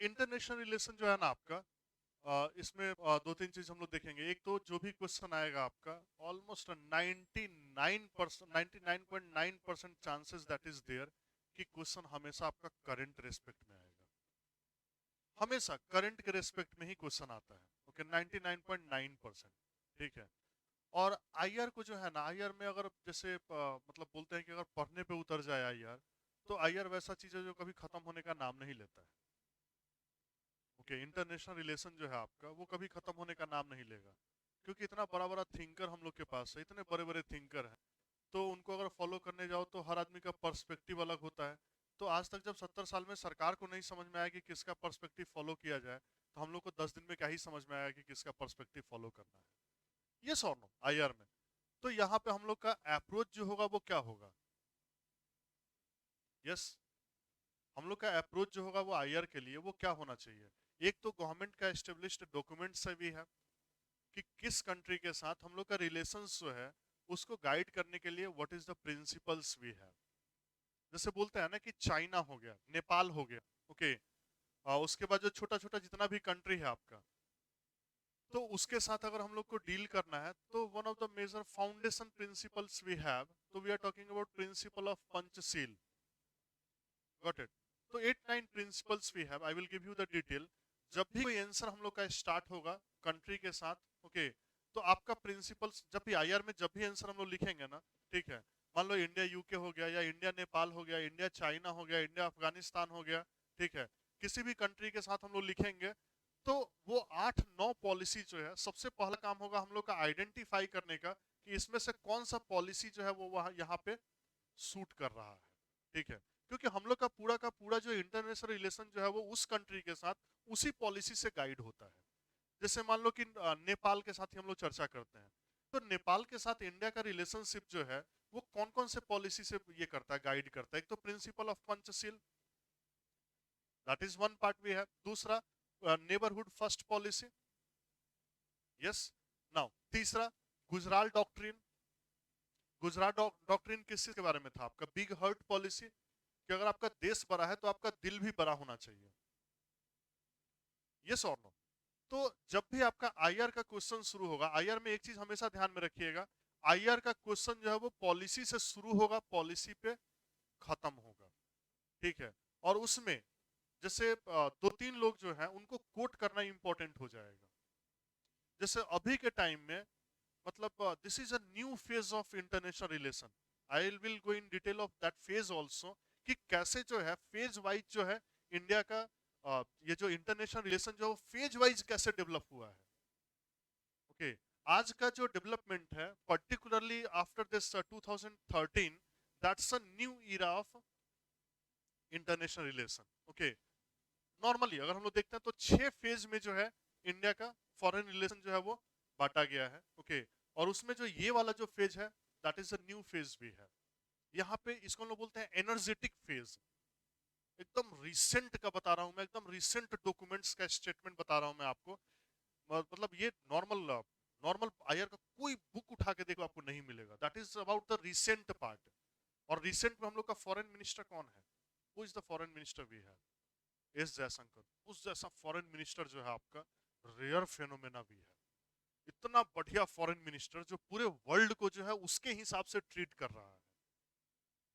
International relation जो है ना आपका, इसमें दो तीन चीज हम लोग देखेंगे। एक तो जो भी क्वेश्चन आएगा आपका, almost 99.9% chances that is there कि क्वेश्चन हमेशा आपका करंट रेस्पेक्ट में आएगा। हमेशा करंट के रेस्पेक्ट में ही क्वेश्चन आता है। ओके, 99.9%। ठीक है। और आईआर को जो है ना, आईआर में अगर जैसे मतलब बोलते हैं कि अगर पढ़ने पे उतर जाए आईआर, तो आईआर वैसा चीज है जो कभी खत्म होने का नाम नहीं लेता है। ओके, इंटरनेशनल रिलेशन जो है आपका, वो कभी खत्म होने का नाम नहीं लेगा, क्योंकि इतना बड़ा बड़ा थिंकर हम लोग के पास है, इतने बड़े बड़े थिंकर हैं। तो उनको अगर फॉलो करने जाओ तो हर आदमी का पर्सपेक्टिव अलग होता है। तो आज तक जब 70 साल में सरकार को नहीं समझ में आया कि किसका पर्सपेक्टिव फॉलो किया जाए, तो हम लोग को 10 दिन में क्या ही समझ में आया कि किसका पर्सपेक्टिव फॉलो करना है। ये और नो आईआर में। तो यहाँ पे हम लोग का अप्रोच जो होगा वो क्या होगा? यस, हम लोग का अप्रोच जो होगा वो आईआर के लिए वो क्या होना चाहिए? एक तो गवर्नमेंट का एस्टेब्लिश्ड डॉक्यूमेंट से भी है कि किस कंट्री के साथ हम लोग का रिलेशंस जो है उसको गाइड करने के लिए what is the principles we have. जैसे बोलते हैं ना कि चाइना हो गया, नेपाल हो गया, ओके, उसके बाद जो छोटा छोटा जितना भी कंट्री है आपका, तो उसके साथ अगर हम लोग को डील करना है तो one of the major foundation principles we have, तो we are talking about principle of Panchsheel. Got it? तो 8 9 principles we have, I will give you the detail. जब भी कोई आंसर हम लोग का स्टार्ट होगा कंट्री के साथ, ओके, तो आपका प्रिंसिपल्स जब भी आईआर में जब भी आंसर हम लोग लिखेंगे ना, ठीक है, मान लो इंडिया यूके हो गया, या इंडिया नेपाल हो गया, इंडिया चाइना हो गया, इंडिया अफगानिस्तान हो गया, ठीक है, किसी भी कंट्री के साथ हम लोग लिखेंगे, तो वो 8 9 पॉलिसी जो है, सबसे पहला काम होगा हम लोग का आइडेंटिफाई करने का कि इसमें से कौन सा पॉलिसी जो है वो वहां यहाँ पे सूट कर रहा है। ठीक है, क्योंकि हम लोग का पूरा जो इंटरनेशनल रिलेशन जो है वो उस कंट्री के साथ उसी पॉलिसी से गाइड होता है। जैसे मान लो कि नेपाल के साथ ही हम लोग चर्चा करते हैं, तो नेपाल के साथ इंडिया का रिलेशनशिप जो है वो कौन कौन से पॉलिसी से ये करता है, गाइड करता है? एक तो principle of Panchsheel, that is one part we have. दूसरा, neighbourhood first policy. Yes. Now तीसरा, गुजराल डॉक्ट्रिन। गुजरात डॉक्ट्रिन किस चीज के बारे में था? आपका बिग हर्ट पॉलिसी, कि अगर आपका देश बड़ा है तो आपका दिल भी बड़ा होना चाहिए। यस और नो? तो जब भी आपका आईआर का क्वेश्चन शुरू होगा, आईआर में एक चीज हमेशा ध्यान में रखिएगा, आईआर का क्वेश्चन जो है वो पॉलिसी से शुरू होगा, पॉलिसी पे खत्म होगा। ठीक है, और उसमें जैसे दो तीन लोग जो है उनको कोट करना इंपॉर्टेंट हो जाएगा। जैसे अभी के टाइम में, मतलब this is a new phase of international relation. I will go in detail of that phase also, कि कैसे जो है फेज वाइज जो है इंडिया का ये जो इंटरनेशनल रिलेशन जो फेज वाइज कैसे डेवलप हुआ है। ओके, आज का जो डेवलपमेंट है particularly after this 2013, that's a new era of international relation. Okay, normally अगर हम लोग देखते हैं तो 6 फेज में जो है इंडिया का फॉरेन रिलेशन जो है वो बांटा गया है। ओके, और उसमें जो ये वाला जो फेज है, that is a new phase भी है। यहाँ पे इसको हम लोग बोलते हैं एनर्जेटिक फेज। एकदम रिसेंट का बता रहा हूँ मैं, एकदम रिसेंट डॉक्यूमेंट्स का स्टेटमेंट बता रहा हूँ मैं आपको। मतलब ये नॉर्मल नॉर्मल आईआर का कोई बुक उठा के देखो आपको नहीं मिलेगा। That is about the recent part. और रिसेंट में हम लोग का फॉरेन मिनिस्टर कौन है? Who is the foreign minister we have? S Jaishankar. उस जैसा फॉरेन मिनिस्टर जो है आपका रेयर फेनोमेना भी है। इतना बढ़िया फॉरेन मिनिस्टर जो पूरे वर्ल्ड को जो है उसके हिसाब से ट्रीट कर रहा है।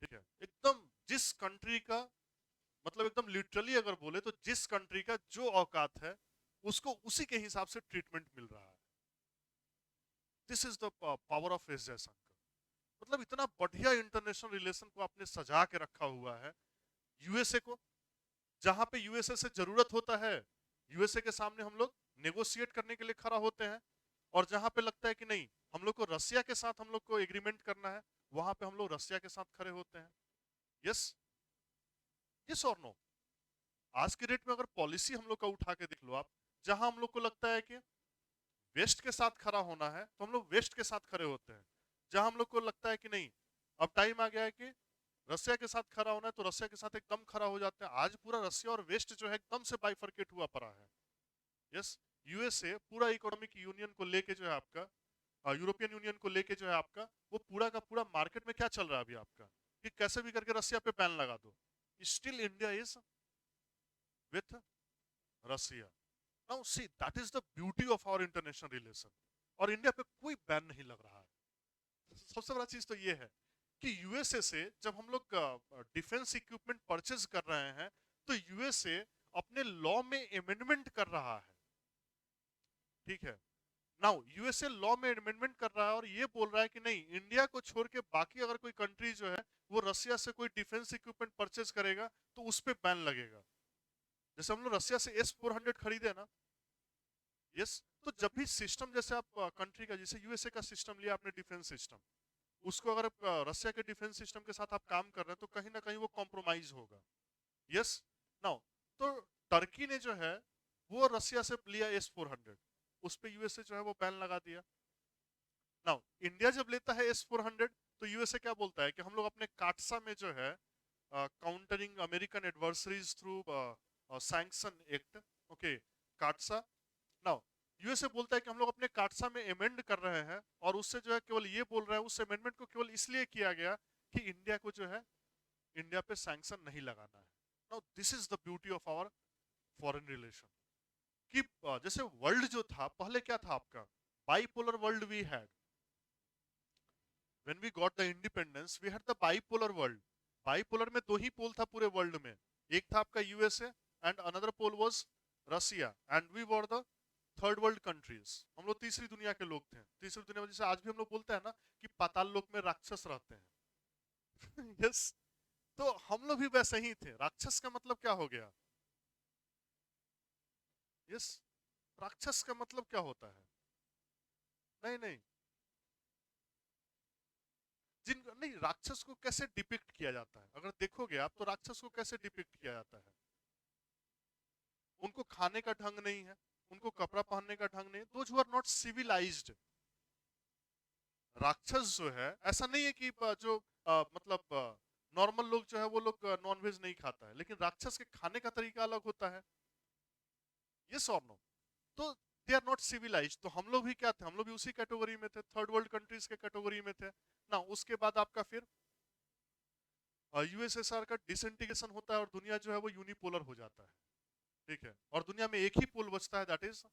ठीक है, एकदम जिस कंट्री का, मतलब एकदम लिटरली अगर बोले तो जिस कंट्री का जो औकात है उसको उसी के हिसाब से ट्रीटमेंट मिल रहा है। This is the power of S Jaishankar. मतलब इतना बढ़िया इंटरनेशनल रिलेशन को आपने सजा के रखा हुआ है। यूएसए को, जहां पे यूएसए से जरूरत होता है, यूएसए के सामने हम लोग नेगोशिएट करने के लिए खड़ा होते हैं। और जहां पे लगता है कि नहीं, हम लोग को रसिया के साथ हम लोग को एग्रीमेंट करना है, वहां पे हम लोग रसिया के साथ खड़े होते हैं। यस, यस और नो? आज के डेट में अगर पॉलिसी हम लोग का उठा के देख लो आप, जहां हम लोग को लगता है कि वेस्ट के साथ खड़ा होना है तो हम लोग वेस्ट के साथ खड़े होते हैं। जहां हम लोग को लगता है कि नहीं, अब टाइम आ गया है कि रसिया के साथ खड़ा होना है, तो रसिया के साथ एकदम खड़ा हो जाते हैं। आज पूरा रसिया और वेस्ट जो है एकदम से बाइफरकेट हुआ पड़ा है। यस, यूएसए पूरा इकोनॉमिक यूनियन को लेके जो है आपका, यूरोपियन यूनियन को लेके जो है आपका, वो पूरा का पूरा मार्केट में क्या चल रहा है अभी आपका, कि कैसे भी करके रसिया पे बैन लगा दो। Still India is with Russia. Now see that is the beauty of our international relation. और इंडिया पे कोई बैन नहीं लग रहा है। सबसे बड़ा चीज तो ये है कि यूएसए से जब हम लोग डिफेंस इक्विपमेंट परचेज कर रहे हैं तो यूएसए अपने लॉ में अमेंडमेंट कर रहा है। ठीक है, नाउ यूएसए लॉ में अमेंडमेंट कर रहा है और ये बोल रहा है कि नहीं, इंडिया को छोड़ के बाकी अगर कोई कंट्री जो है वो रसिया से कोई डिफेंस इक्विपमेंट परचेज करेगा तो उस पर बैन लगेगा। जैसे हम लोग रसिया से S-400 खरीदे ना, यस, तो जब भी सिस्टम, जैसे आप कंट्री का, जैसे यूएसए का सिस्टम लिया आपने डिफेंस सिस्टम, उसको अगर रसिया के डिफेंस सिस्टम के साथ आप काम कर रहे हैं तो कहीं ना कहीं वो कॉम्प्रोमाइज होगा। यस, नाउ तो टर्की ने जो है वो रसिया से लिया S-400, उस पे यूएसए जो है वो बैन लगा दिया। नाउ इंडिया जब लेता है S-400 तो यूएसए क्या बोलता है कि हम लोग अपने काटसा में जो है countering American adversaries through sanction act, okay, काटसा। Now USA बोलता है कि हम लोग अपने काटसा में अमेंड कर रहे हैं और उससे जो है केवल ये बोल रहा है, उस अमेंडमेंट को केवल इसलिए किया गया कि इंडिया को जो है, इंडिया पे सैंक्शन नहीं लगाना है। Now this is the beauty of our foreign relation कि जैसे वर्ल्ड जो था पहले क्या था आपका, bipolar world we had. When we got the independence we had the bipolar world. Bipolar में दो ही पोल था पूरे वर्ल्ड में, एक था आपका USA and another pole was Russia, and we were the third world countries. हम लोग तीसरी दुनिया के लोग थे। तीसरी दुनिया में जैसे आज भी हम लोग बोलते हैं ना कि पाताल लोक में राक्षस रहते हैं। यस, तो हम लोग भी वैसे ही थे। राक्षस का मतलब क्या हो गया? यस, राक्षस का मतलब क्या होता है? नहीं नहीं, जिन नहीं, राक्षस को कैसे डिपिक्ट किया जाता है अगर देखोगे आप तो राक्षस को कैसे डिपिक्ट किया जाता है? उनको खाने का ढंग नहीं है, उनको कपड़ा पहनने का ढंग नहीं है, those who are not civilised. राक्षस जो है ऐसा नहीं है कि जो मतलब नॉर्मल लोग जो है वो लोग नॉनवेज नहीं खाता है, लेकिन राक्षस के खाने का तरीका अलग होता है। यस और नो? तो दे आर नॉट सिविलाइज्ड। तो हम लोग भी क्या थे? हम लोग भी उसी कैटेगरी में थे, थर्ड वर्ल्ड कंट्रीज के कैटेगरी में थे ना। उसके बाद आपका फिर यूएसएसआर का डिसइंटीग्रेशन होता है और दुनिया जो है वो यूनिपोलर हो जाता है। ठीक है, और दुनिया में एक ही पोल बचता है, that is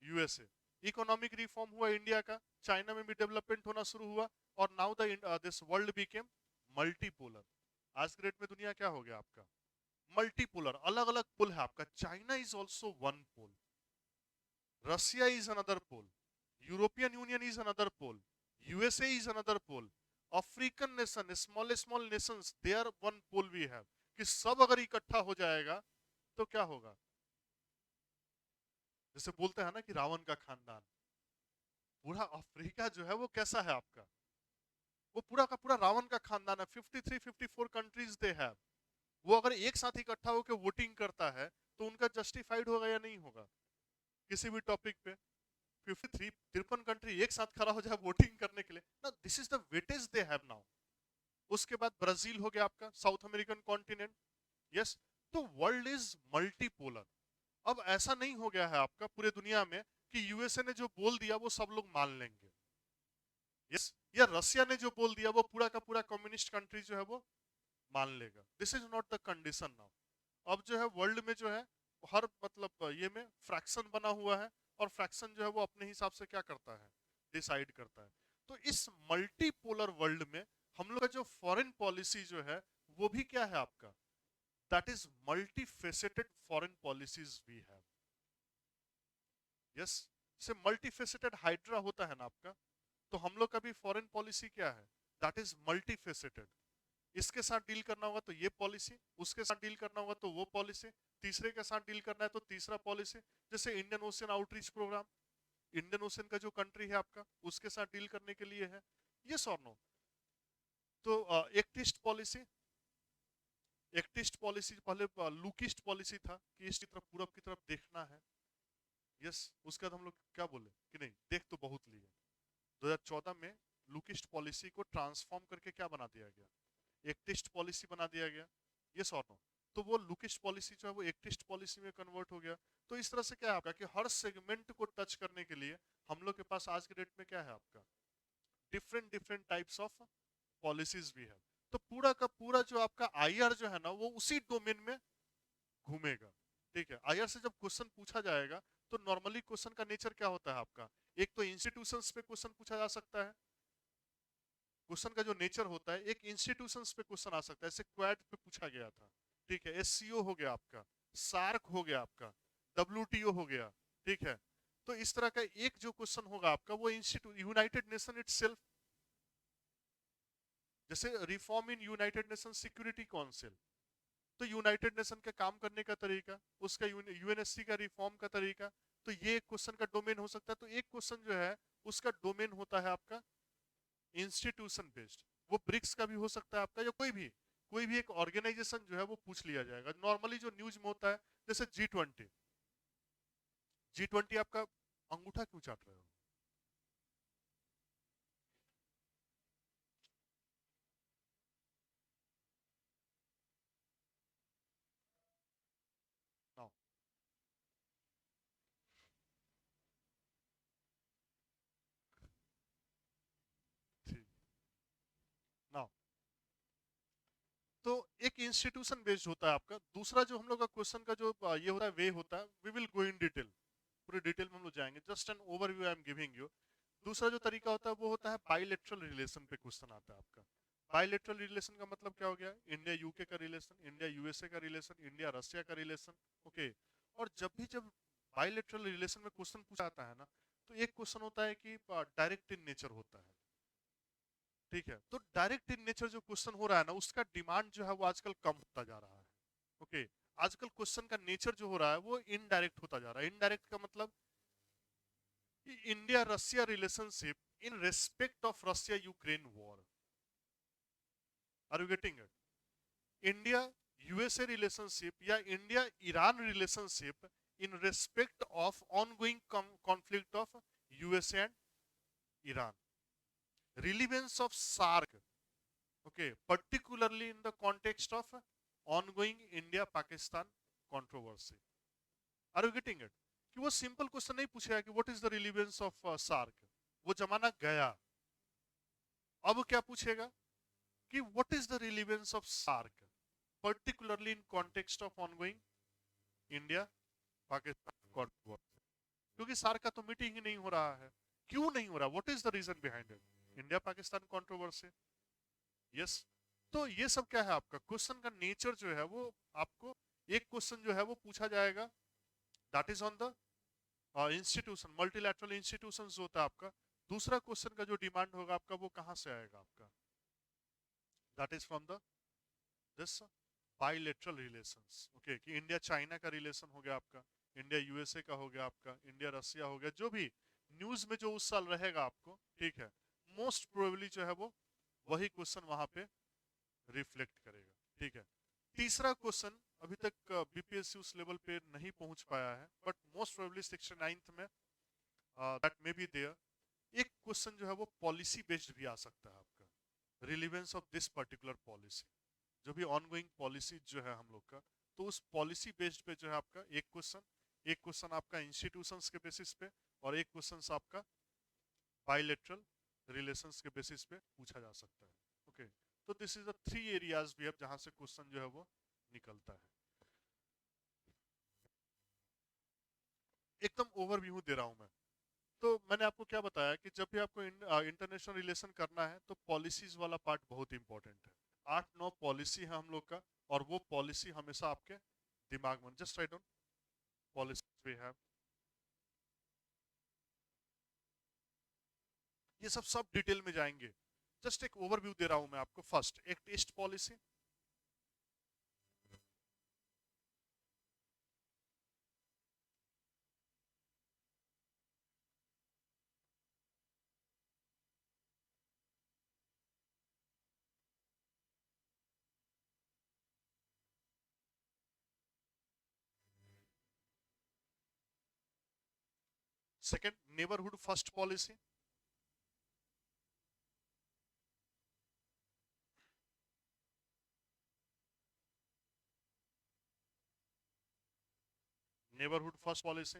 USA. Economic reform हुआ इंडिया का, चाइना में भी डेवलपमेंट होना शुरू हुआ और now the this world became multipolar. आज के डेट में दुनिया क्या हो गया आपका? मल्टीपोलर, अलग अलग पोल है आपका। China is also one pole, Russia is another pole, European union is another pole, USA is another pole, African nation, small small nations, they are one pole we have. कि सब अगर इकट्ठा हो जाएगा तो क्या होगा? जैसे बोलते हैं ना कि रावण का खानदान, पूरा अफ्रीका जो है वो कैसा है आपका? वो पूरा का पूरा रावण का खानदान है। 53-54 कंट्रीज दे हैव। वो अगर एक साथ इकट्ठा होकर वोटिंग करता है तो उनका जस्टिफाइड होगा या नहीं होगा किसी भी टॉपिक पे? 53-53 कंट्री एक साथ खड़ा हो जाए वोटिंग करने के लिए ना, this is the weightage they have now. उसके बाद ब्राजील हो गया आपका, साउथ अमेरिकन कॉन्टिनेंट। यस, तो वर्ल्ड इज मल्टीपोलर। अब ऐसा नहीं हो गया है आपका पूरे दुनिया में कि यूएसए ने जो बोल दिया वो सब लोग मान लेंगे, यस, या रसिया ने जो बोल दिया वो पूरा का पूरा कम्युनिस्ट कंट्री जो है वो मान लेगा। This is not the condition now. अब जो है वर्ल्ड में जो है हर मतलब ये में फ्रैक्शन बना हुआ है और फ्रैक्शन जो है वो अपने हिसाब से क्या करता है, डिसाइड करता है। तो इस मल्टीपोलर वर्ल्ड में हम लोग का जो फॉरेन पॉलिसी जो है वो भी क्या है आपका? That is multifaceted foreign policies we have. Yes, say multifaceted hydra होता है ना आपका, तो हम लोग का भी फॉरेन पॉलिसी क्या है? That is multifaceted. इसके साथ डील करना होगा तो ये पॉलिसी, उसके साथ डील करना होगा तो वो पॉलिसी, तीसरे के साथ डील करना है तो तीसरा पॉलिसी। जैसे Indian ocean outreach programme, Indian ocean का जो कंट्री है आपका उसके साथ डील करने के लिए है। यस और नो? तो एक्टिस्ट पॉलिसी, एक्टिस्ट पॉलिसी पहले लुकिस्ट पॉलिसी था कि ईस्ट की तरफ, पूरब की तरफ देखना है। यस, उसके बाद हम लोग क्या बोले कि नहीं, देख तो बहुत लिए। 2014 में लुकिस्ट पॉलिसी को ट्रांसफॉर्म करके क्या बना दिया गया? एक्टिस्ट पॉलिसी बना दिया गया। यस और नो? तो वो लुकिस्ट पॉलिसी जो है वो एक्टिस्ट पॉलिसी में कन्वर्ट हो गया। तो इस तरह से क्या है आपका कि हर सेगमेंट को टच करने के लिए हम लोग के पास आज के डेट में क्या है आपका? Different different types of policies भी है। तो पूरा का पूरा जो आपका आईआर जो है ना वो उसी डोमेन में घूमेगा। ठीक है, आईआर से जब क्वेश्चन पूछा जाएगा तो नॉर्मली क्वेश्चन का नेचर क्या होता है आपका, एक तो इंस्टीट्यूशंस पे क्वेश्चन पूछा जा सकता है, क्वेश्चन का जो नेचर होता है, एक इंस्टीट्यूशंस पे क्वेश्चन आ सकता है, जैसे क्वेट पे पूछा गया था, ठीक है, एससीओ हो गया आपका, सार्क हो गया आपका, डब्ल्यूटीओ हो गया, ठीक है। तो इस तरह का एक जो क्वेश्चन होगा आपका वो इंस्टीट्यूट यूनाइटेड नेशन इटसेल्फ, जैसे reform in United nation security council, तो यूनाइटेड नेशन का काम करने का तरीका, उसका यूएनएससी का रिफॉर्म का तरीका, तो ये एक क्वेश्चन का डोमेन हो सकता है। तो एक क्वेश्चन जो है उसका डोमेन होता है आपका इंस्टीट्यूशन बेस्ड, वो ब्रिक्स का भी हो सकता है आपका, या कोई भी एक ऑर्गेनाइजेशन जो है वो पूछ लिया जाएगा। नॉर्मली जो न्यूज में होता है, जैसे जी ट्वेंटी आपका, अंगूठा क्यों चाट रहे हो? नाउ ठीक, नाउ तो एक इंस्टीट्यूशन बेस्ड होता है आपका। दूसरा जो हम लोग का क्वेश्चन का जो ये होता है, वे होता है, we will go in detail, पूरे डिटेल में हम लोग जाएंगे, just an overview I am giving you. दूसरा जो तरीका होता है वो होता है बायलैटरल रिलेशन पे क्वेश्चन आता है आपका। बायलैटरल रिलेशन का मतलब क्या हो गया, इंडिया यूके का रिलेशन, इंडिया यूएसए का रिलेशन, इंडिया रशिया का रिलेशन, ओके। और जब बायलैटरल रिलेशन में क्वेश्चन पूछा जाता है ना, तो एक क्वेश्चन होता है कि डायरेक्ट इन नेचर होता है, ठीक है। तो डायरेक्ट इन नेचर जो क्वेश्चन हो रहा है ना, उसका डिमांड जो है वो आजकल कम होता जा रहा है, ओके। आजकल क्वेश्चन का नेचर जो हो रहा है वो इनडायरेक्ट होता जा रहा है। इनडायरेक्ट का मतलब India Russia relationship in respect of Russia Ukraine war, are you getting it? India USA relationship या India Iran relationship in respect of ongoing conflict of USA and Iran, relevance of SARC, okay, particularly in the context of ongoing India Pakistan controversy, are you getting it? कि वो simple question नहीं पूछेगा कि what is the relevance of SAARC, वो जमाना गया। अब क्या पूछेगा कि what is the relevance of SAARC particularly in context of ongoing India Pakistan conflict, क्योंकि सार्क का तो मीटिंग ही नहीं हो रहा है। क्यों नहीं हो रहा, what is the reason behind it? India Pakistan controversy, yes. तो ये सब क्या है आपका क्वेश्चन का नेचर जो है वो आपको, एक क्वेश्चन जो है वो पूछा जाएगा that is on the institution, multilateral institution होता है आपका। दूसरा क्वेश्चन का जो डिमांड होगा आपका वो कहां से आएगा आपका, that is from the this bilateral relations, okay. कि इंडिया चाइना का रिलेशन हो गया आपका, इंडिया यूएसए का हो गया आपका, इंडिया रशिया हो गया, जो भी न्यूज में जो उस साल रहेगा आपको, ठीक है, मोस्ट प्रोबेबली जो है वो वही क्वेश्चन वहां पे रिफ्लेक्ट करेगा, ठीक है। तीसरा क्वेश्चन अभी तक बीपीएससी उस लेवल पे नहीं पहुंच पाया है, but most probably section 9th में दैट मे बी देयर। एक क्वेश्चन जो है वो पॉलिसी बेस्ड भी आ सकता है आपका, relevance of this particular policy, जो भी ऑनगोइंग पॉलिसी जो है हम लोग का, तो उस पॉलिसी बेस्ड पे जो है आपका एक क्वेश्चन आपका इंस्टीट्यूशंस के बेसिस पे, और एक क्वेश्चन आपका बायलैटरल रिलेशंस के बेसिस पे पूछा जा सकता है, ओके। तो दिस इज द 3 एरियाज भी है जहां से क्वेश्चन जो है वो निकलता है। एकदम ओवरव्यू दे रहा हूं मैं। तो मैंने आपको क्या बताया कि जब भी आपको इंटरनेशनल रिलेशन करना है तो पॉलिसीज वाला पार्ट बहुत इंपॉर्टेंट है। 8-9 पॉलिसी है हम लोग का, और वो पॉलिसी हमेशा आपके दिमाग में, just write down policy we have, ये सब सब डिटेल में जाएंगे। जस्ट एक ओवरव्यू दे रहा हूं मैं आपको। First act east policy, second neighbourhood first policy, neighbourhood first policy.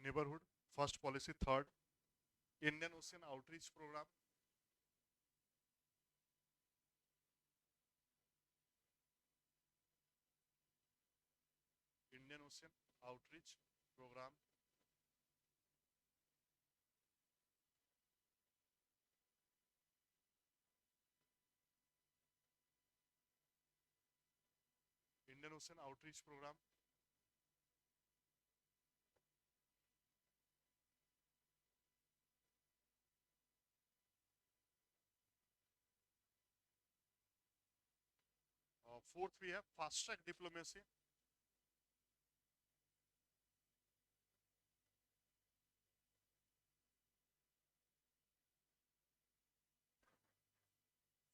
Neighbourhood first policy, third Indian ocean outreach programme, Indian ocean outreach programme, Indian ocean outreach programme. Fourth भी है fast track diplomacy,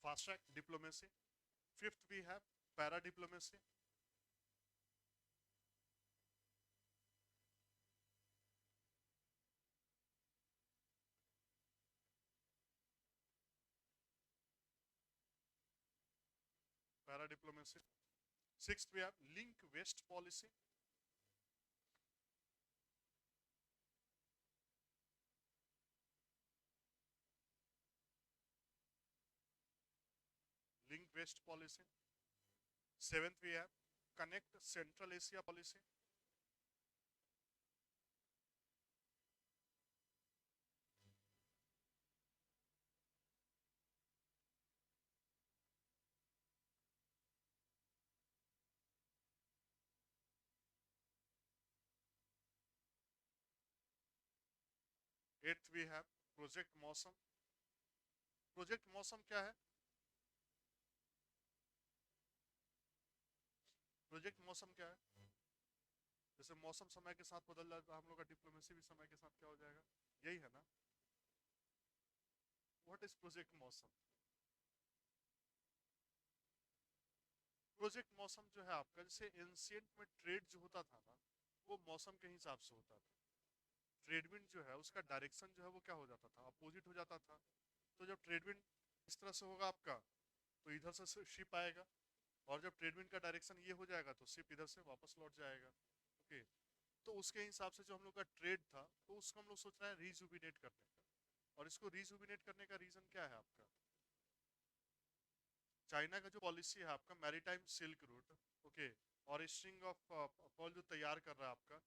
fast track diplomacy. Fifth भी है para diplomacy, para diplomacy. Sixth भी है link west policy, link west policy. Seventh भी है connect central Asia policy, eighth भी है प्रोजेक्ट मौसम। प्रोजेक्ट मौसम क्या है? प्रोजेक्ट मौसम क्या है? जैसे मौसम समय के साथ बदल जाता है, हम लोग का डिप्लोमेसी भी समय के साथ क्या हो जाएगा, यही है ना? व्हाट इज प्रोजेक्ट मौसम? प्रोजेक्ट मौसम जो है आपका, जैसे एंशियंट में ट्रेड जो होता था ना, वो मौसम के हिसाब से होता था। ट्रेड विंड जो है उसका डायरेक्शन जो है वो क्या हो जाता था, अपोजिट हो जाता था। तो जब ट्रेड विंड इस तरह से होगा आपका, तो इधर से शिप आएगा, और जब ट्रेड विंड का डायरेक्शन ये हो जाएगा तो शिप इधर से वापस लौट जाएगा। ओके, तो उसके हिसाब से जो हम लोग का ट्रेड था, तो उसको हम लोग सोच रहे हैं रिजुविनेट करने का। और इसको रिजुविनेट करने का रीजन क्या है आपका? चाइना का जो पॉलिसी है आपका मैरीटाइम सिल्क रूट, ओके, और स्ट्रिंग ऑफ पॉल जो तैयार कर रहा है आपका,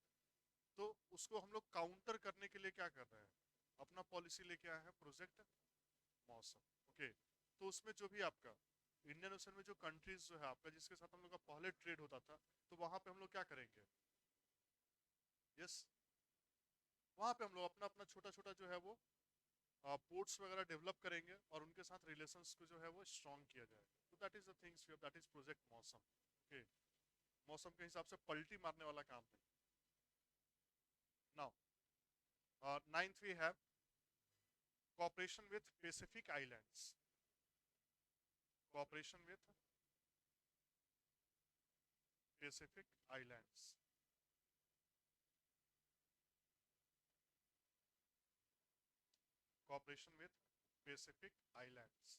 तो उसको हम लोग काउंटर करने के लिए क्या कर रहे हैं, अपना पॉलिसी लेके आए हैं प्रोजेक्ट मौसम। ओके, तो उसमें जो भी आपका इंडियन ओशन में जो कंट्रीज जो है आपका, जिसके साथ हम लोग का पहले ट्रेड होता था, तो वहां पे हम लोग क्या करेंगे? यस, वहां पे हम लोग अपना अपना छोटा छोटा जो है वो पोर्ट्स वगैरह डेवलप करेंगे, और उनके साथ रिलेशंस को जो है वो स्ट्रॉन्ग किया जाएगा। तो that is the things we have, that is project Mausam. Okay, मौसम के हिसाब से पलटी मारने वाला काम नहीं। Now ninth we have cooperation with Pacific Islands, cooperation with Pacific Islands, cooperation with Pacific Islands,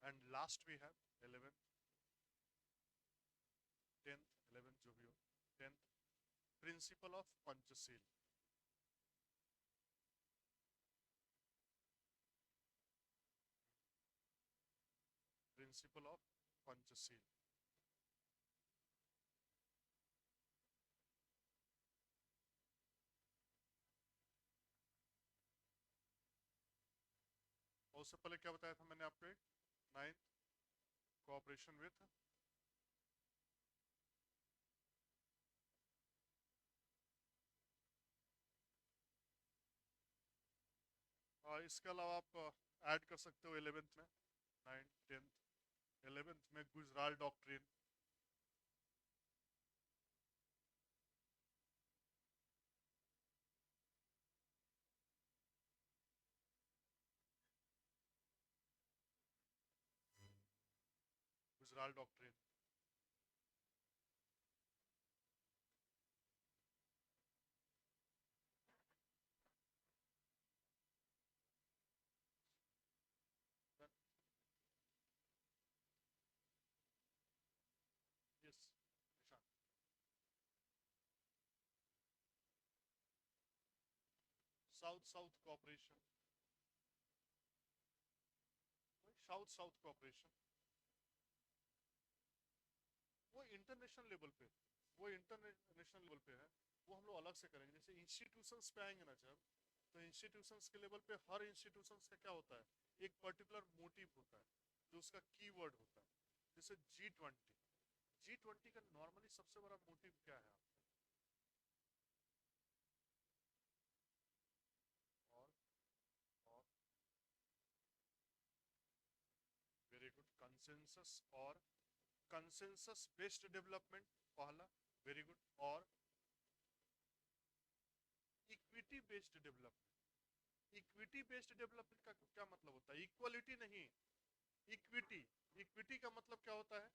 and last we have 11th, 10th, 11th जो भी हो, 10th principle of Panchasheel, principle of Panchasheel। और उससे पहले क्या बताया था मैंने आपको? एक नाइन्थ कोऑपरेशन विथ, और इसके अलावा आप ऐड कर सकते हो 11th में, 9th 10th 11th में Gujral doctrine, Gujral doctrine. Yes, Nishan. South south cooperation, south south cooperation, वो इंटरनेशनल लेवल पे, वो इंटरनेशनल लेवल पे है, वो हम लोग अलग से करेंगे। जैसे इंस्टीट्यूशंस पे आएंगे ना जब, तो इंस्टीट्यूशंस के लेवल पे हर इंस्टीट्यूशंस का क्या होता है, एक पर्टिकुलर मोटिव होता है जो उसका कीवर्ड होता है। जैसे G20, G20 का नॉर्मली सबसे बड़ा मोटिव क्या है आपका? और और वेरी गुड, कंसेंसस और कंसेंसस बेस्ड डेवलपमेंट पहला, वेरी गुड। और equity based development, equity based development का क्या मतलब होता है? इक्वलिटी नहीं, इक्विटी। इक्विटी का मतलब क्या होता है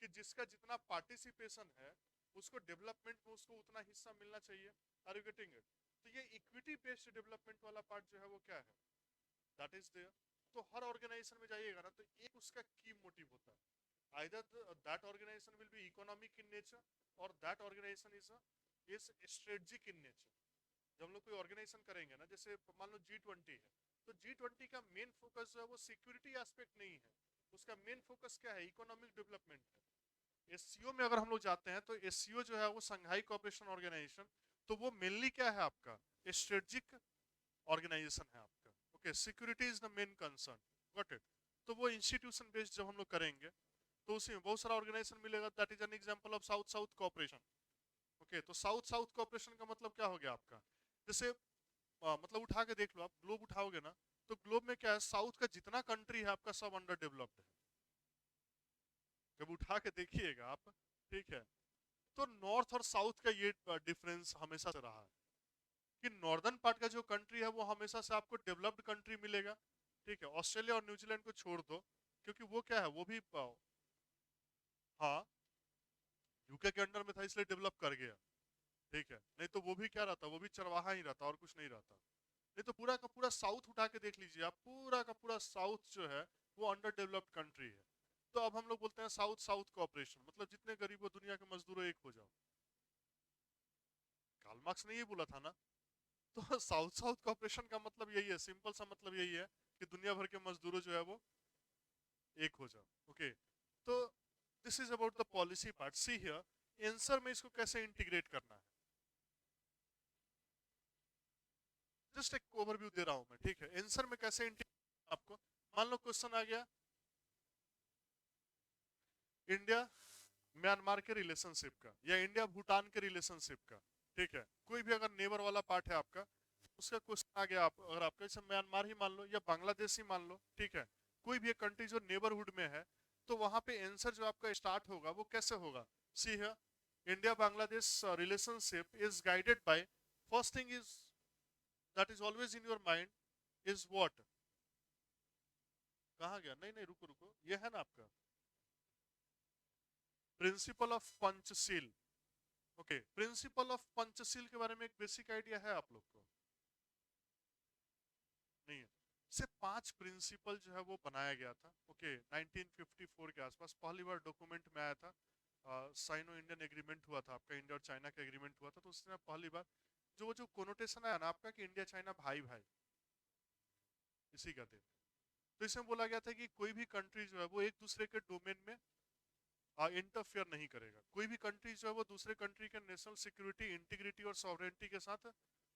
कि जिसका जितना पार्टिसिपेशन है उसको डेवलपमेंट में उसको उतना हिस्सा मिलना चाहिए। Are you getting it? तो ये इक्विटी बेस्ड डेवलपमेंट वाला पार्ट जो है वो क्या है, दैट इज देयर। तो हर ऑर्गेनाइजेशन में जाइएगा ना, तो एक उसका की मोटिव होता है, either that organization will be economic in nature or that organization is strategic in nature। जब हम लोग कोई ऑर्गेनाइजेशन करेंगे ना, जैसे मान लो G20 है, तो G20 का मेन फोकस जो है वो सिक्योरिटी एस्पेक्ट नहीं है, उसका मेन फोकस क्या है, इकोनॉमिक डेवलपमेंट है। एससीओ में अगर हम लोग जाते हैं तो एससीओ जो है वो संघाई कोऑपरेशन ऑर्गेनाइजेशन, तो वो मेनली क्या है आपका, स्ट्रेटेजिक ऑर्गेनाइजेशन है आपका। Okay, security is the main concern, got it. तो वो इंस्टीट्यूशन बेस्ड जब हम लोग करेंगे तो उसी में बहुत सारा ऑर्गेनाइजेशन मिलेगा, that is an example of south south cooperation. Okay, तो साउथ साउथ कोऑपरेशन का मतलब क्या हो गया आपका, जैसे मतलब उठा के देख लो, आप ग्लोब उठाओगे ना, तो ग्लोब में क्या है, साउथ का जितना कंट्री है आपका सब अंडर डेवलप्ड है, जब उठा के देखिएगा आप, ठीक है। तो नॉर्थ और साउथ का ये डिफरेंस हमेशा से रहा है कि नॉर्दर्न पार्ट का जो कंट्री है वो हमेशा से आपको डेवलप्ड कंट्री मिलेगा, ठीक है। ऑस्ट्रेलिया और न्यूजीलैंड को छोड़ दो, क्योंकि वो क्या है, वो भी हाँ यूके के अंडर में था इसलिए डेवलप कर गया, ठीक है। नहीं तो वो भी क्या रहता, वो भी चरवाहा ही रहता और कुछ नहीं रहता। नहीं तो पूरा का पूरा साउथ उठा के देख लीजिए आप, पूरा का पूरा साउथ जो है वो अंडर डेवलप्ड कंट्री है। तो अब हम लोग बोलते हैं साउथ साउथ कोऑपरेशन, मतलब जितने गरीब हो दुनिया के मजदूरों एक हो जाओ। कार्ल मार्क्स ने ये बोला था ना। तो साउथ साउथ कोऑपरेशन का मतलब यही है, सिंपल सा मतलब यही है कि दुनिया भर के मजदूरों जो है वो एक हो जाओ। ओके, तो this is about the policy part. See here answer में इसको कैसे इंटीग्रेट करना है, जस्ट एक ओवरव्यू दे रहा हूं मैं, ठीक है। आंसर में कैसे इंटीग्रेट आपको, मान लो क्वेश्चन आ गया इंडिया म्यांमार के रिलेशनशिप का या इंडिया भूटान के रिलेशनशिप का, ठीक है। कोई भी अगर नेबर वाला पार्ट है आपका, उसका क्वेश्चन आ गया, आप अगर आपका जैसे म्यांमार ही मान लो या बांग्लादेश ही मान लो, ठीक है। कोई भी एक कंट्री जो नेबरहुड में है, तो वहां पे आंसर जो आपका स्टार्ट होगा वो कैसे होगा, सी है India Bangladesh relationship is guided bye, first thing is that is always in your mind is what, कहा गया, नहीं नहीं रुको रुको, ये है ना आपका principal of Panchsheel. Okay, principal of Panchsheel के बारे में एक बेसिक आइडिया है आप लोग को, नहीं है। से 5 प्रिंसिपल जो है वो बनाया गया था, ओके 1954 के आसपास पहली बार डॉक्यूमेंट में आया था। साइनो इंडियन एग्रीमेंट हुआ था आपका, इंडिया और चाइना का एग्रीमेंट हुआ था, तो उसमें पहली बार जो कोनोटेशन आया ना आपका कि इंडिया चाइना भाई भाई, इसी का दिन। तो इसमें बोला गया था कि कोई भी कंट्री जो है वो एक दूसरे के डोमेन में इंटरफेयर नहीं करेगा, कोई भी कंट्री जो है वो दूसरे कंट्री के नेशनल सिक्योरिटी, इंटीग्रिटी और सॉवरेनिटी के साथ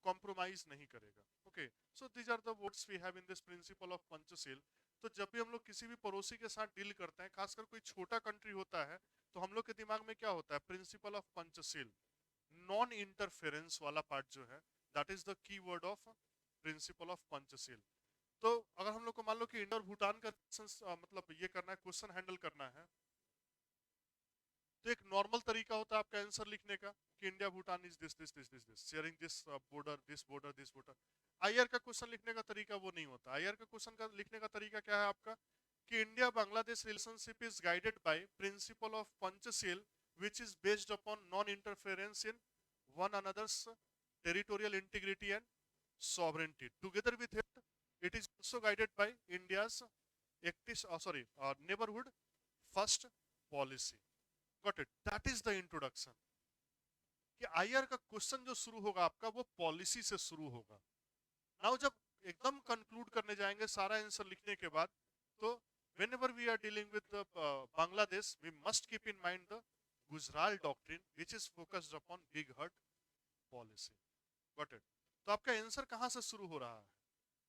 कॉम्प्रोमाइज नहीं करेगा। Okay, so these are the words we have in this principle of Panchsheel. तो जब भी हम लोग किसी भी पड़ोसी के साथ डील करते हैं, खासकर कोई छोटा कंट्री होता है, तो हम लोग के दिमाग में क्या होता है, principal of Panchsheel, non interference वाला पार्ट जो है, that is the key word of principal of Panchsheel. तो अगर हम लोग को मान लो कि इंडिया और भूटान का मतलब ये करना है, क्वेश्चन हैंडल करना है, तो एक नॉर्मल तरीका होता है आपका आंसर लिखने का कि India Bhutan is this this this this this sharing this border this border this border. IR का क्वेश्चन लिखने का तरीका वो नहीं होता। आईआर का क्वेश्चन का लिखने का तरीका क्या है आपका, कि India Bangladesh relationship is guided by principle of Panchsheel which is based upon non-interference in one another's territorial integrity and sovereignty. Together with it, it is also guided by India's neighborhood first policy. Got it? That is the introduction. कि IR का question जो शुरू होगा आपका वो policy से शुरू होगा, नाउ जब एकदम कंक्लूड करने जाएंगे सारा आंसर लिखने के बाद, तो whenever we are dealing with the Bangladesh, we must keep in mind the Gujral doctrine, which is focused upon big hurt policy. Got it? तो आपका आंसर कहां से शुरू हो रहा है?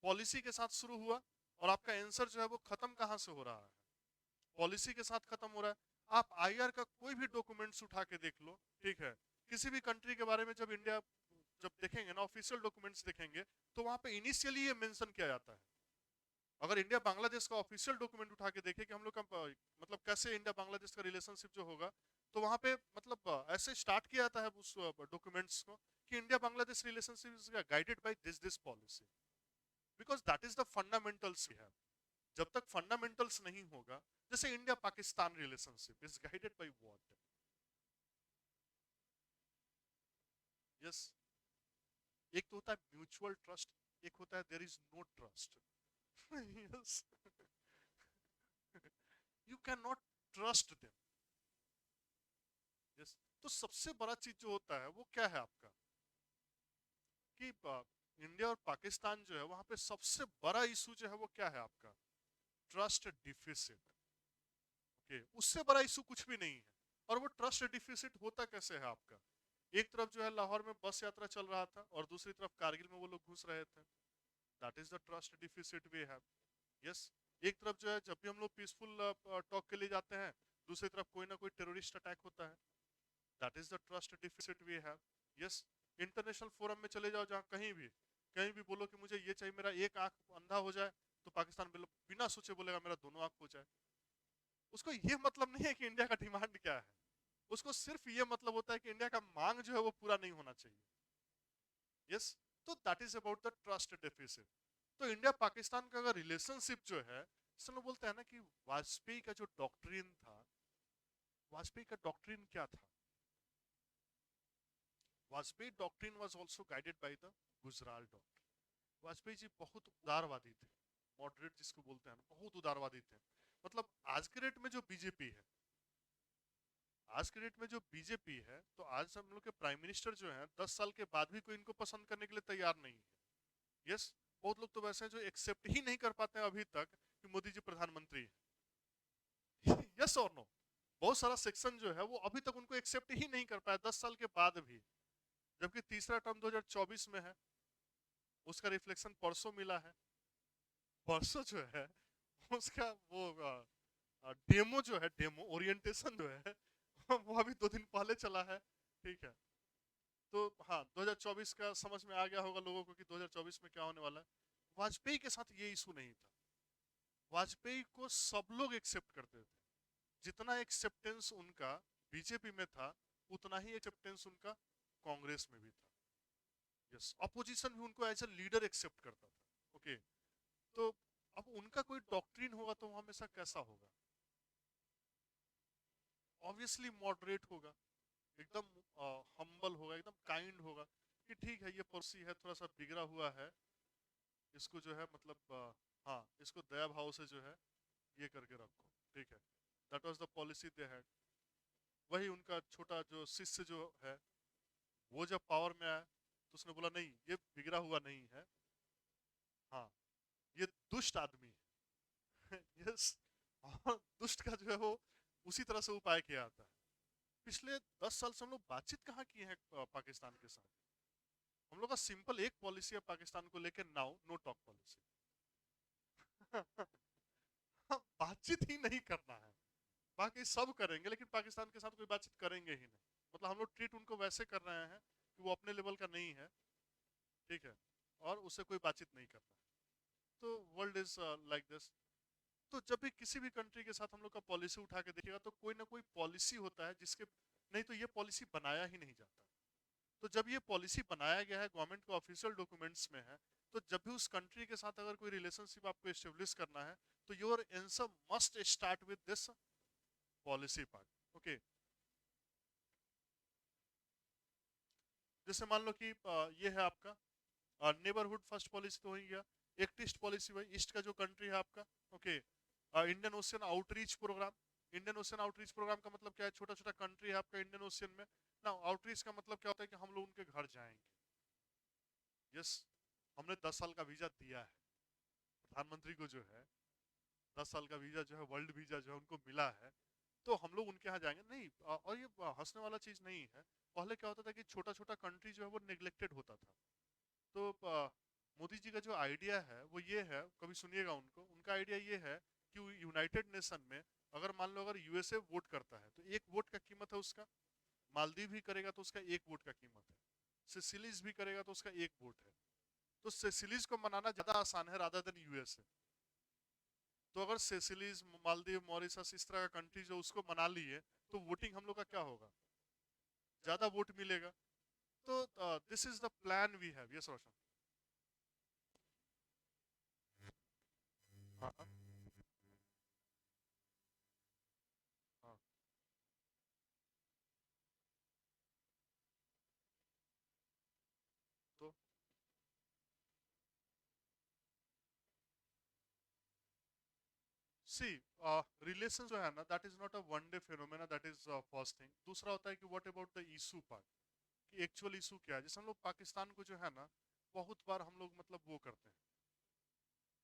पॉलिसी के साथ शुरू हुआ, और आपका आंसर जो है वो खत्म कहां से हो रहा है? पॉलिसी के साथ खत्म हो रहा है। आप आईआर का कोई भी डॉक्यूमेंट्स उठा के देख लो, ठीक है, किसी भी कंट्री के बारे में जब इंडिया जब देखेंगे ना, ऑफिशियल डॉक्यूमेंट्स देखेंगे, तो वहां पे इनिशियली ये मेंशन किया जाता है। अगर इंडिया बांग्लादेश का ऑफिशियल डॉक्यूमेंट उठा के देखे कि हम लोग का मतलब कैसे इंडिया बांग्लादेश का रिलेशनशिप जो होगा, तो वहां पे मतलब ऐसे स्टार्ट किया जाता है उस डॉक्यूमेंट्स को कि India Bangladesh relationship is guided by this policy, because that is the fundamentals we have. जब तक फंडामेंटल्स नहीं होगा, जैसे India Pakistan relationship is guided by what? Yes, एक तो होता है म्यूचुअल ट्रस्ट, एक होता है there is no trust. Yes, you can not trust them. Yes, तो सबसे बड़ा चीज जो होता है वो क्या है आपका, कि इंडिया और पाकिस्तान जो है वहां पे सबसे बड़ा इशू जो है वो क्या है आपका? Trust deficit. ओके, उससे बड़ा इशू कुछ भी नहीं है। और वो ट्रस्ट डिफिसिट होता कैसे है आपका? एक तरफ जो है लाहौर में बस यात्रा चल रहा था, और दूसरी तरफ कारगिल में वो लोग घुस रहे थे। That is the trust deficit we have. Yes, एक तरफ जो है जब भी हम लोग पीसफुल टॉक के लिए जाते हैं, दूसरी तरफ कोई ना कोई टेररिस्ट अटैक होता है। That is the trust deficit we have. Yes, international forum में चले जाओ, जहाँ कहीं भी बोलो कि मुझे ये चाहिए, मेरा एक आंख अंधा हो जाए, तो पाकिस्तान बिना सोचे बोलेगा मेरा दोनों आंख हो जाए। उसको ये मतलब नहीं है कि इंडिया का डिमांड क्या है, उसको सिर्फ ये मतलब होता है कि इंडिया का मांग जो है वो पूरा नहीं होना चाहिए। यस, तो that is about the trust deficit. तो इंडिया पाकिस्तान का अगर रिलेशनशिप जो है, सब लोग बोलते हैं ना कि वाजपेयी का जो डॉक्ट्रिन था, वाजपेयी का डॉक्ट्रिन क्या था? Vajpayee doctrine was also guided by the Gujral doctrine. Vajpayee ji बहुत उदारवादी थे, मॉडरेट जिसको बोलते हैं, बहुत उदारवादी थे। मतलब आज के डेट में जो बीजेपी है, आज के डेट में जो बीजेपी है, तो आज हम लोग के प्राइम मिनिस्टर जो हैं 10 साल के बाद भी कोई इनको पसंद करने के लिए तैयार नहीं है। यस, बहुत लोग तो वैसे हैं जो एक्सेप्ट ही नहीं कर पाते हैं अभी तक कि मोदी जी प्रधानमंत्री है। यस और नो, बहुत सारा सेक्शन जो है वो अभी तक उनको एक्सेप्ट ही नहीं कर पाया 10 साल के बाद भी, जबकि तीसरा टर्म 2024 में है। उसका रिफ्लेक्शन परसों मिला है। परसों जो है उसका वो डेमो जो है, डेमो ओरिएंटेशन जो है वो अभी 2 दिन पहले चला है। ठीक है, तो हाँ, 2024 का समझ में आ गया होगा लोगों को कि 2024 में क्या होने वाला है। वाजपेयी के साथ ये इशू नहीं था। वाजपेयी को सब लोग एक्सेप्ट करते थे। जितना एक्सेप्टेंस उनका बीजेपी में था, उतना ही एक्सेप्टेंस उनका कांग्रेस में भी था। यस, अपोजिशन भी उनको एज ए लीडर एक्सेप्ट करता था। ओके, तो अब उनका कोई डॉक्ट्रिन होगा तो वो हमेशा कैसा होगा? ऑब्वियसली मॉडरेट होगा, एकदम हम्बल होगा, एकदम काइंड होगा कि ठीक है ये पड़ोसी है, थोड़ा सा बिगड़ा हुआ है, इसको जो है मतलब हाँ, इसको दया भाव से जो है ये करके रखो। ठीक है, that was the policy they had. वही उनका छोटा जो शिष्य जो है, वो जब पावर में आया तो उसने बोला नहीं, ये बिगड़ा हुआ नहीं है, हाँ, ये दुष्ट आदमी है। यस, और दुष्ट का जो है वो उसी तरह से उपाय किया जाता है। पिछले 10 साल से हम लोग बातचीत कहाँ किए हैं पाकिस्तान के साथ? हम लोग का सिंपल एक पॉलिसी है पाकिस्तान को लेकर, नाउ नो टॉक पॉलिसी। बातचीत ही नहीं करना है, बाकी सब करेंगे लेकिन पाकिस्तान के साथ कोई बातचीत करेंगे ही नहीं। मतलब हम लोग ट्रीट उनको वैसे कर रहे हैं कि वो अपने लेवल का नहीं है, ठीक है, और उससे कोई बातचीत नहीं करना है। तो वर्ल्ड इज लाइक दिस। तो जब भी किसी भी कंट्री के साथ हम लोग का पॉलिसी उठा के देखिएगा, तो कोई ना कोई पॉलिसी होता है जिसके, नहीं तो ये पॉलिसी बनाया ही नहीं जाता। तो जब ये पॉलिसी बनाया गया है, गवर्नमेंट के ऑफिशियल डॉक्यूमेंट्स में है, तो जब भी उस कंट्री के साथ अगर कोई रिलेशनशिप आपको एस्टेब्लिश करना है, तो your answer must start with this policy part. Okay, जैसे मान लो कि ये है आपका नेबरहुड फर्स्ट पॉलिसी तो हो ही गया। एक ईस्ट पॉलिसी हुई, ईस्ट का जो कंट्री है आपका। Okay, Indian ocean outreach programme. Indian ocean outreach programme का मतलब क्या है? छोटा छोटा कंट्री है आपका इंडियन ओशियन में ना। आउटरीच का मतलब क्या होता है कि हम लोग उनके घर जाएंगे। यस, हमने 10 साल का वीजा दिया है प्रधानमंत्री को, जो है 10 साल का वीजा जो है, वर्ल्ड वीजा जो है उनको मिला है, तो हम लोग उनके यहाँ जाएंगे नहीं। और ये हंसने वाला चीज नहीं है। पहले क्या होता था कि छोटा छोटा कंट्री जो है वो नेग्लेक्टेड होता था। तो मोदी जी का जो आइडिया है वो ये है, कभी सुनिएगा उनको, उनका आइडिया ये है कि यूनाइटेड नेशन में अगर मान लो अगर यूएसए वोट करता है तो एक वोट का कीमत है उसका, मालदीव भी करेगा तो उसका एक वोट का कीमत है, सिसिलीज भी करेगा तो उसका एक वोट है। तो सिसिलीज को मनाना ज्यादा आसान है रादर देन यूएसए। तो अगर सिसिलीज, मालदीव, मॉरिशस इस तरह का कंट्री जो उसको मना लिए तो वोटिंग हम लोग का क्या होगा, ज्यादा वोट मिलेगा। तो this is the plan we have. Yes Roshan. हाँ हाँ हाँ। तो सी रिलेशन जो है ना, that is not a one day phenomena, that is first thing. दूसरा होता है कि what about the issue part, कि एक्चुअल इशू क्या है। जैसे हम लोग पाकिस्तान को जो है ना बहुत बार हम लोग मतलब वो करते हैं,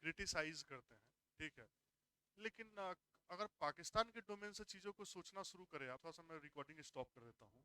क्रिटिसाइज करते हैं, ठीक है। लेकिन अगर पाकिस्तान के डोमेन से चीजों को सोचना शुरू करें, आप थोड़ा सा मैं रिकॉर्डिंग स्टॉप कर देता हूँ।